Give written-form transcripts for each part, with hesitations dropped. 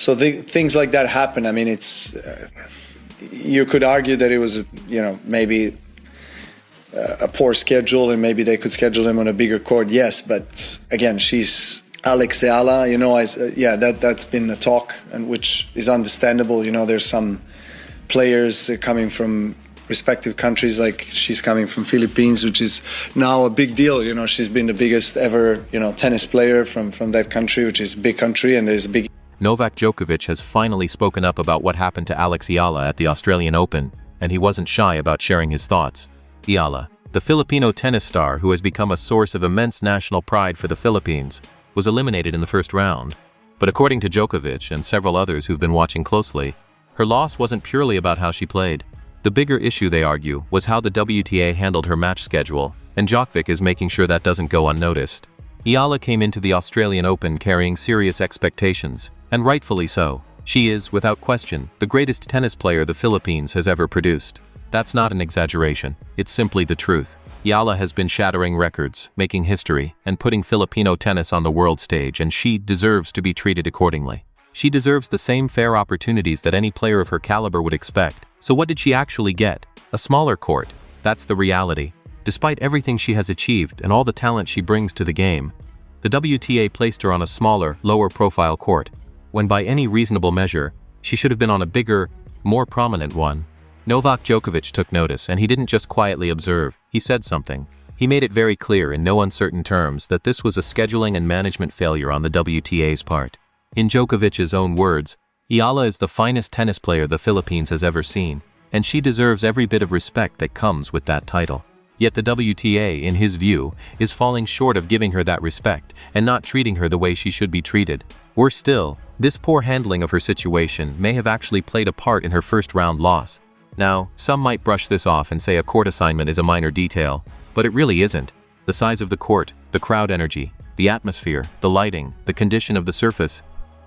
So things like that happen. I mean, it's you could argue that it was, maybe a poor schedule, and maybe they could schedule him on a bigger court. Yes, but again, she's Alex Eala. That's been a talk, and which is understandable. There's some players coming from respective countries, like she's coming from Philippines, which is now a big deal. She's been the biggest ever, tennis player from that country, which is a big country, and there's a big. Novak Djokovic has finally spoken up about what happened to Alex Eala at the Australian Open, and he wasn't shy about sharing his thoughts. Eala, the Filipino tennis star who has become a source of immense national pride for the Philippines, was eliminated in the first round. But according to Djokovic and several others who've been watching closely, her loss wasn't purely about how she played. The bigger issue, they argue, was how the WTA handled her match schedule, and Djokovic is making sure that doesn't go unnoticed. Eala came into the Australian Open carrying serious expectations, and rightfully so. She is, without question, the greatest tennis player the Philippines has ever produced. That's not an exaggeration, it's simply the truth. Eala has been shattering records, making history, and putting Filipino tennis on the world stage, and she deserves to be treated accordingly. She deserves the same fair opportunities that any player of her caliber would expect. So what did she actually get? A smaller court. That's the reality. Despite everything she has achieved and all the talent she brings to the game, the WTA placed her on a smaller, lower-profile court, when by any reasonable measure, she should have been on a bigger, more prominent one. Novak Djokovic took notice, and he didn't just quietly observe, he said something. He made it very clear in no uncertain terms that this was a scheduling and management failure on the WTA's part. In Djokovic's own words, Eala is the finest tennis player the Philippines has ever seen, and she deserves every bit of respect that comes with that title. Yet the WTA, in his view, is falling short of giving her that respect and not treating her the way she should be treated. Worse still, this poor handling of her situation may have actually played a part in her first-round loss. Now, some might brush this off and say a court assignment is a minor detail, but it really isn't. The size of the court, the crowd energy, the atmosphere, the lighting, the condition of the surface,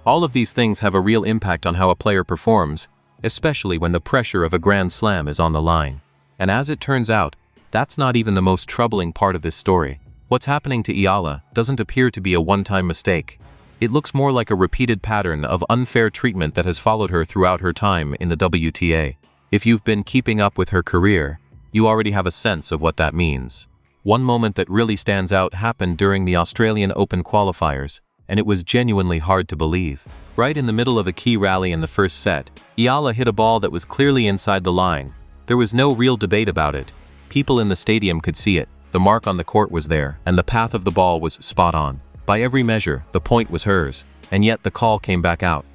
all of these things have a real impact on how a player performs, especially when the pressure of a Grand Slam is on the line. And as it turns out, that's not even the most troubling part of this story. What's happening to Eala doesn't appear to be a one-time mistake. It looks more like a repeated pattern of unfair treatment that has followed her throughout her time in the WTA. If you've been keeping up with her career, you already have a sense of what that means. One moment that really stands out happened during the Australian Open qualifiers, and it was genuinely hard to believe. Right in the middle of a key rally in the first set, Eala hit a ball that was clearly inside the line. There was no real debate about it. People in the stadium could see it. The mark on the court was there, and the path of the ball was spot on. By every measure, the point was hers, and yet the call came back out.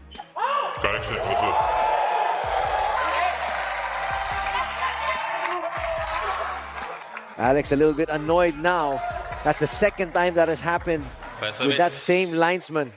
Alex a little bit annoyed now. That's the second time that has happened with that same linesman.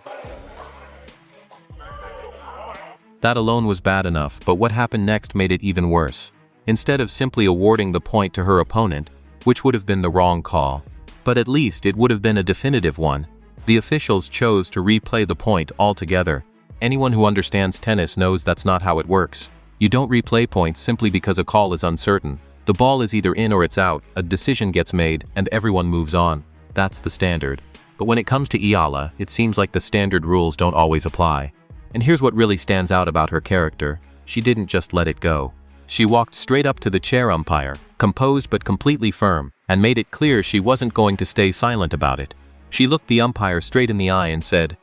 That alone was bad enough, but what happened next made it even worse. Instead of simply awarding the point to her opponent, which would have been the wrong call, but at least it would have been a definitive one, the officials chose to replay the point altogether. Anyone who understands tennis knows that's not how it works. You don't replay points simply because a call is uncertain. The ball is either in or it's out, a decision gets made, and everyone moves on. That's the standard. But when it comes to Eala, it seems like the standard rules don't always apply. And here's what really stands out about her character. She didn't just let it go. She walked straight up to the chair umpire, composed but completely firm, and made it clear she wasn't going to stay silent about it. She looked the umpire straight in the eye and said,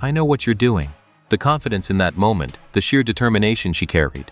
"I know what you're doing." The confidence in that moment, the sheer determination she carried.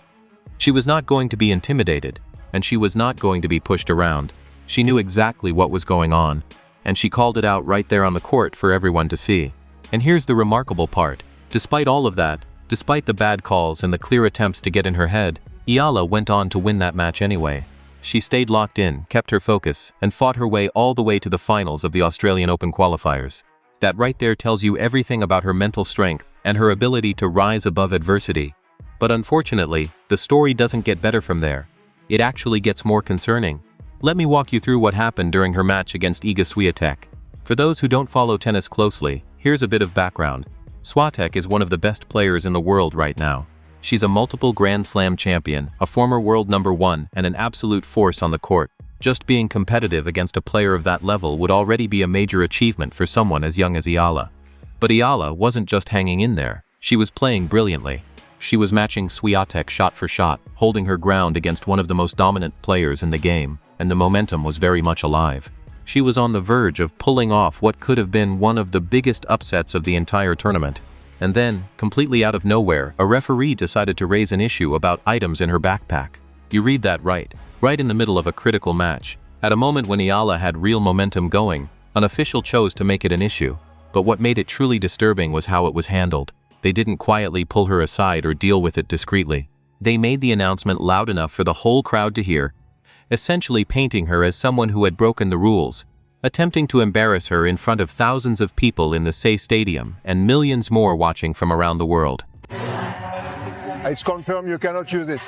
She was not going to be intimidated, and she was not going to be pushed around. She knew exactly what was going on, and she called it out right there on the court for everyone to see. And here's the remarkable part. Despite all of that, despite the bad calls and the clear attempts to get in her head, Eala went on to win that match anyway. She stayed locked in, kept her focus, and fought her way all the way to the finals of the Australian Open qualifiers. That right there tells you everything about her mental strength and her ability to rise above adversity. But unfortunately, the story doesn't get better from there. It actually gets more concerning. Let me walk you through what happened during her match against Iga Swiatek. For those who don't follow tennis closely, here's a bit of background. Swiatek is one of the best players in the world right now. She's a multiple Grand Slam champion, a former world #1, and an absolute force on the court. Just being competitive against a player of that level would already be a major achievement for someone as young as Eala. But Eala wasn't just hanging in there. She was playing brilliantly. She was matching Swiatek shot for shot, holding her ground against one of the most dominant players in the game, and the momentum was very much alive. She was on the verge of pulling off what could have been one of the biggest upsets of the entire tournament. And then, completely out of nowhere, a referee decided to raise an issue about items in her backpack. You read that right. Right in the middle of a critical match. At a moment when Eala had real momentum going, an official chose to make it an issue. But what made it truly disturbing was how it was handled. They didn't quietly pull her aside or deal with it discreetly. They made the announcement loud enough for the whole crowd to hear, essentially painting her as someone who had broken the rules, attempting to embarrass her in front of thousands of people in the Say Stadium and millions more watching from around the world. It's confirmed you cannot use it.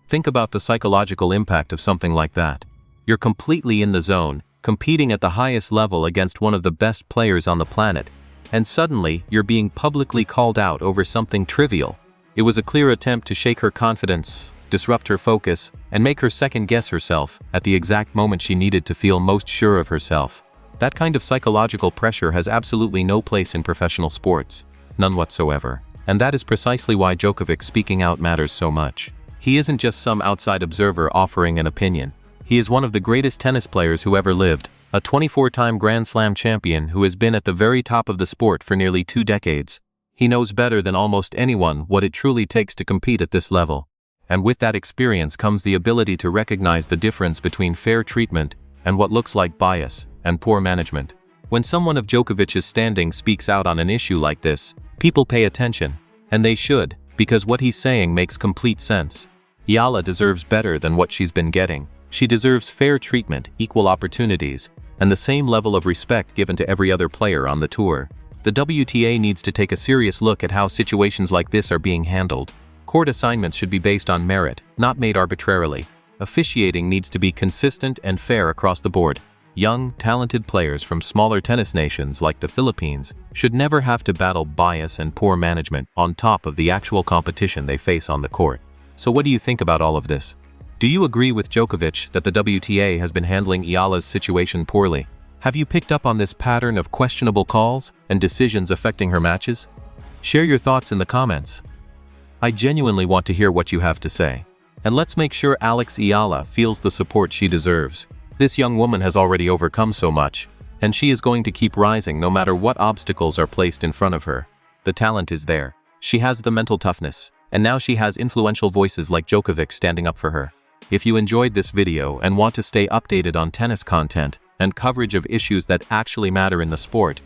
Think about the psychological impact of something like that. You're completely in the zone, competing at the highest level against one of the best players on the planet, and suddenly you're being publicly called out over something trivial. It was a clear attempt to shake her confidence, disrupt her focus, and make her second-guess herself at the exact moment she needed to feel most sure of herself. That kind of psychological pressure has absolutely no place in professional sports. None whatsoever. And that is precisely why Djokovic speaking out matters so much. He isn't just some outside observer offering an opinion. He is one of the greatest tennis players who ever lived, a 24-time Grand Slam champion who has been at the very top of the sport for nearly 2 decades. He knows better than almost anyone what it truly takes to compete at this level. And with that experience comes the ability to recognize the difference between fair treatment and what looks like bias and poor management. When someone of Djokovic's standing speaks out on an issue like this, people pay attention, and they should, because what he's saying makes complete sense. Eala deserves better than what she's been getting. She deserves fair treatment, equal opportunities, and the same level of respect given to every other player on the tour. The WTA needs to take a serious look at how situations like this are being handled. Court assignments should be based on merit, not made arbitrarily. Officiating needs to be consistent and fair across the board. Young, talented players from smaller tennis nations like the Philippines should never have to battle bias and poor management on top of the actual competition they face on the court. So what do you think about all of this? Do you agree with Djokovic that the WTA has been handling Eala's situation poorly? Have you picked up on this pattern of questionable calls and decisions affecting her matches? Share your thoughts in the comments. I genuinely want to hear what you have to say. And let's make sure Eala feels the support she deserves. This young woman has already overcome so much, and she is going to keep rising no matter what obstacles are placed in front of her. The talent is there. She has the mental toughness, and now she has influential voices like Djokovic standing up for her. If you enjoyed this video and want to stay updated on tennis content and coverage of issues that actually matter in the sport,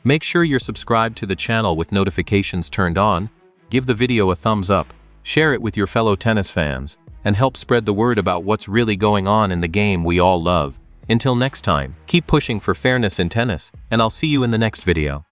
make sure you're subscribed to the channel with notifications turned on, give the video a thumbs up, share it with your fellow tennis fans, and help spread the word about what's really going on in the game we all love. Until next time, keep pushing for fairness in tennis, and I'll see you in the next video.